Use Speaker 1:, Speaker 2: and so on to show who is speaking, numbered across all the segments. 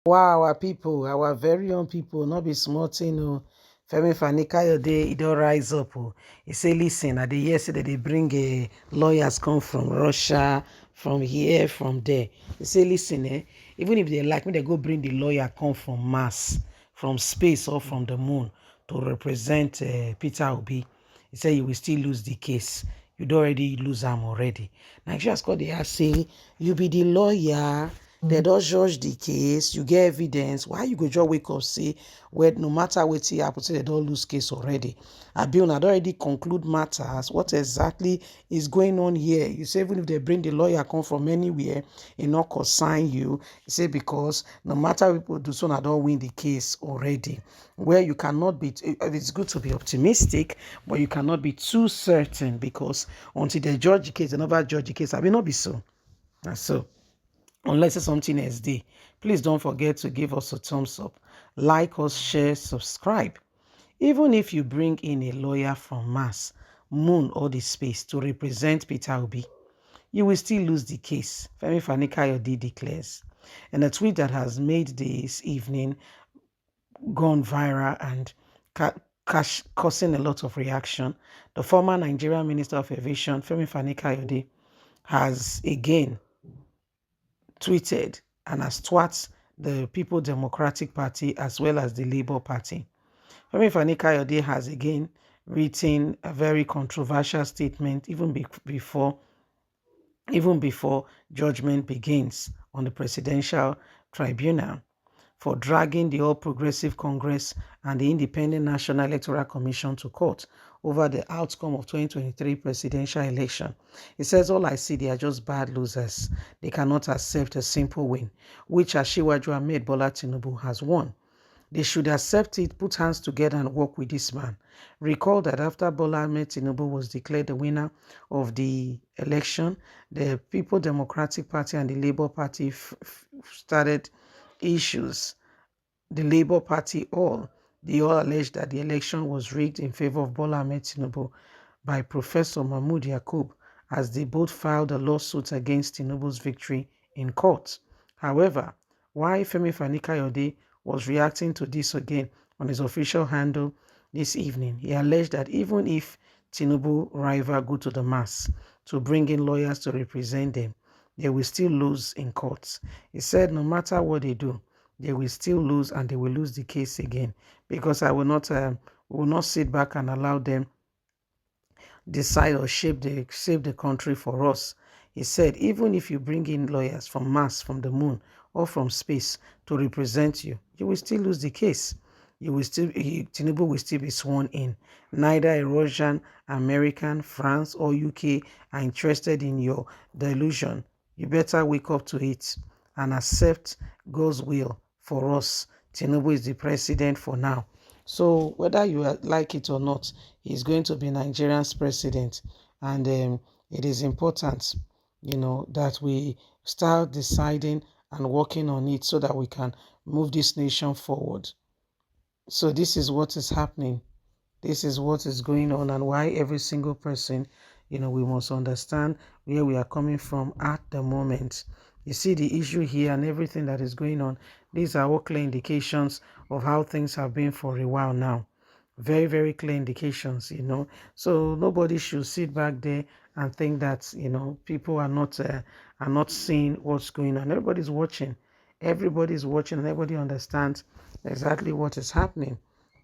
Speaker 1: Wow, our people, our very own people, not be smart, Femi Fanikayode, he don't rise up. Oh. He say, listen, at the yesterday they bring lawyers come from Russia, from here, from there. He say, listen, even if they like me, they go bring the lawyer come from Mars, from space or from the moon to represent Peter Obi. He said you will still lose the case. You'd already lose them already. Nigeria's called the say, you be the lawyer. They don't judge the case, you get evidence. Why you go just wake up say, well, no matter what happen, say they don't lose case already. Abiona don't already conclude matters. What exactly is going on here? You say even if they bring the lawyer come from anywhere, it not consign you. You say because no matter what people do, so I don't win the case already. Where you cannot be, it's good to be optimistic, but you cannot be too certain because until they judge the case, they never judge the case. I will not be so. That's so. Unless it's something SD. Please don't forget to give us a thumbs up, like us, share, subscribe. Even if you bring in a lawyer from Mars, Moon, or the space to represent Peter Obi, you will still lose the case, Femi Fanikayode declares. In a tweet that has made this evening gone viral and causing a lot of reaction, the former Nigerian Minister of Aviation, Femi Fanikayode, has again tweeted and has twat the People Democratic Party as well as the Labour Party. Femi Fani-Kayode has again written a very controversial statement even before judgment begins on the Presidential Tribunal for dragging the All Progressive Congress and the Independent National Electoral Commission to court over the outcome of 2023 presidential election. He says, all I see, they are just bad losers. They cannot accept a simple win, which Asiwaju Ahmed Bola Tinubu has won. They should accept it, put hands together and work with this man. Recall that after Bola Ahmed Tinubu was declared the winner of the election, the People Democratic Party and the Labour Party started issues. The Labour Party they all alleged that the election was rigged in favor of Bola Ahmed Tinubu by Professor Mahmood Yakub as they both filed a lawsuit against Tinubu's victory in court. However, while Femi Fani-Kayode was reacting to this again on his official handle this evening, he alleged that even if Tinubu rival go to the mass to bring in lawyers to represent them, they will still lose in courts. He said no matter what they do, they will still lose and they will lose the case again because I will not sit back and allow them decide or shape the country for us. He said, even if you bring in lawyers from Mars, from the moon, or from space to represent you, you will still lose the case. Tinubu will still be sworn in. Neither a Russian, American, France, or UK are interested in your delusion. You better wake up to it and accept God's will for us. Tinubu is the president for now. So whether you like it or not, he's going to be Nigeria's president. And it is important, that we start deciding and working on it so that we can move this nation forward. So this is what is happening. This is what is going on and why every single person, we must understand where we are coming from at the moment. You see the issue here and everything that is going on. These are all clear indications of how things have been for a while now. Very, very clear indications, So nobody should sit back there and think that, people are not seeing what's going on. Everybody's watching. Everybody's watching and everybody understands exactly what is happening.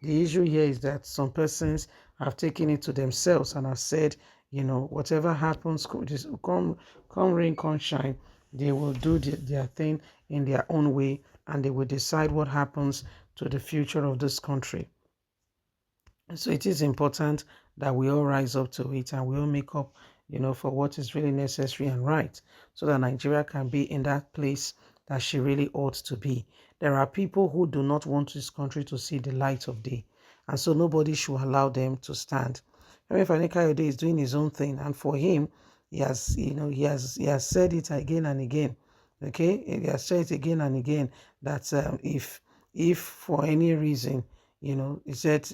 Speaker 1: The issue here is that some persons have taken it to themselves and have said, whatever happens, come rain, come shine, they will do their thing in their own way and they will decide what happens to the future of this country. So it is important that we all rise up to it and we all make up, for what is really necessary and right so that Nigeria can be in that place that she really ought to be. There are people who do not want this country to see the light of day, and so nobody should allow them to stand. Femi Kayode is doing his own thing, and for him, he has said it again and again. Okay, he has said it again and again that if for any reason, he said,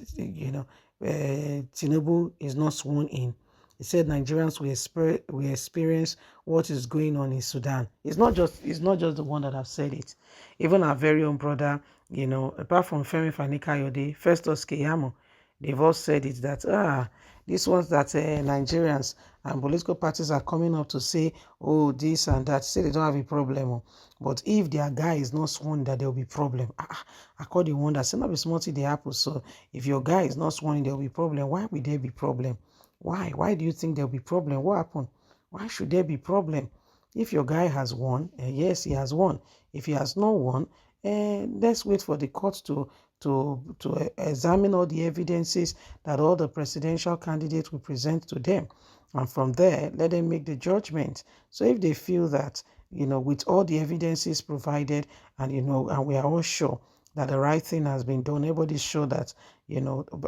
Speaker 1: Tinubu is not sworn in. He said Nigerians will experience what is going on in Sudan. It's not just the one that have said it. Even our very own brother, apart from Femi Fani-Kayode, Festus Keyamo, they've all said it that these ones that Nigerians and political parties are coming up to say, oh, this and that, say they don't have a problem. But if their guy is not sworn, that there will be problem. According to one that say not be small thing they happen. So if your guy is not sworn, there will be problem. Why will there be problem? Why? Why do you think there will be problem? What happened? Why should there be problem? If your guy has won, yes, he has won. If he has not won, let's wait for the court to examine all the evidences that all the presidential candidates will present to them. And from there, let them make the judgment. So if they feel that, with all the evidences provided, and, and we are all sure that the right thing has been done, everybody's sure that,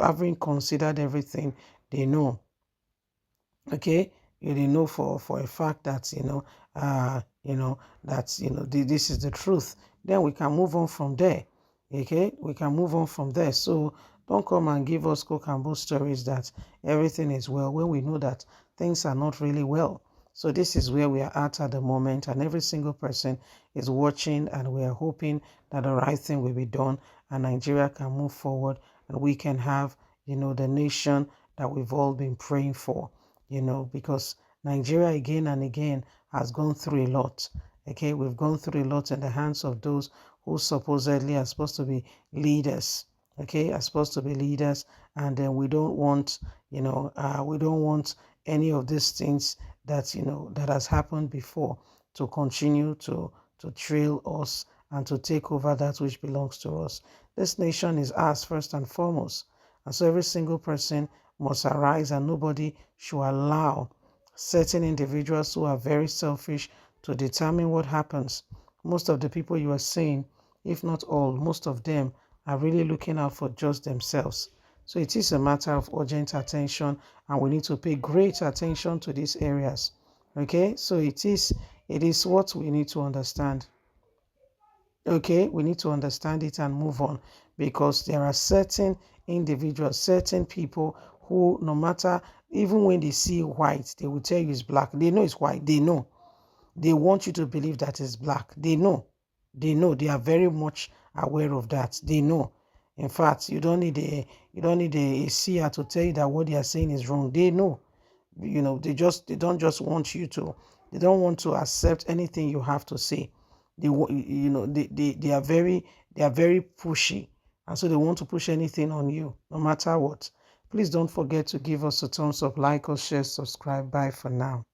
Speaker 1: having considered everything, they know. Okay, they know for a fact that this is the truth. Then we can move on from there. Okay, we can move on from there. So don't come and give us coke and bull stories that everything is well when we know that things are not really well. So this is where we are at the moment, and every single person is watching, and we are hoping that the right thing will be done and Nigeria can move forward, and we can have the nation that we've all been praying for. Because Nigeria again and again has gone through a lot. Okay, we've gone through a lot in the hands of those who supposedly are supposed to be leaders. Okay, are supposed to be leaders, and then we don't want, we don't want any of these things that that has happened before to continue to trail us and to take over that which belongs to us. This nation is ours first and foremost, and so every single person must arise, and nobody should allow certain individuals who are very selfish to determine what happens. Most of the people you are seeing, if not all, most of them are really looking out for just themselves. So it is a matter of urgent attention, and we need to pay great attention to these areas. Okay, so it is what we need to understand. Okay, we need to understand it and move on, because there are certain individuals, certain people who, no matter, even when they see white, they will tell you it's black. They know it's white. They know. They want you to believe that it's black. They know. They are very much aware of that. They know. In fact, you don't need a seer to tell you that what they are saying is wrong. They know. They don't just want you to. They don't want to accept anything you have to say. They are very pushy, and so they want to push anything on you, no matter what. Please don't forget to give us a thumbs up, like us, share, subscribe. Bye for now.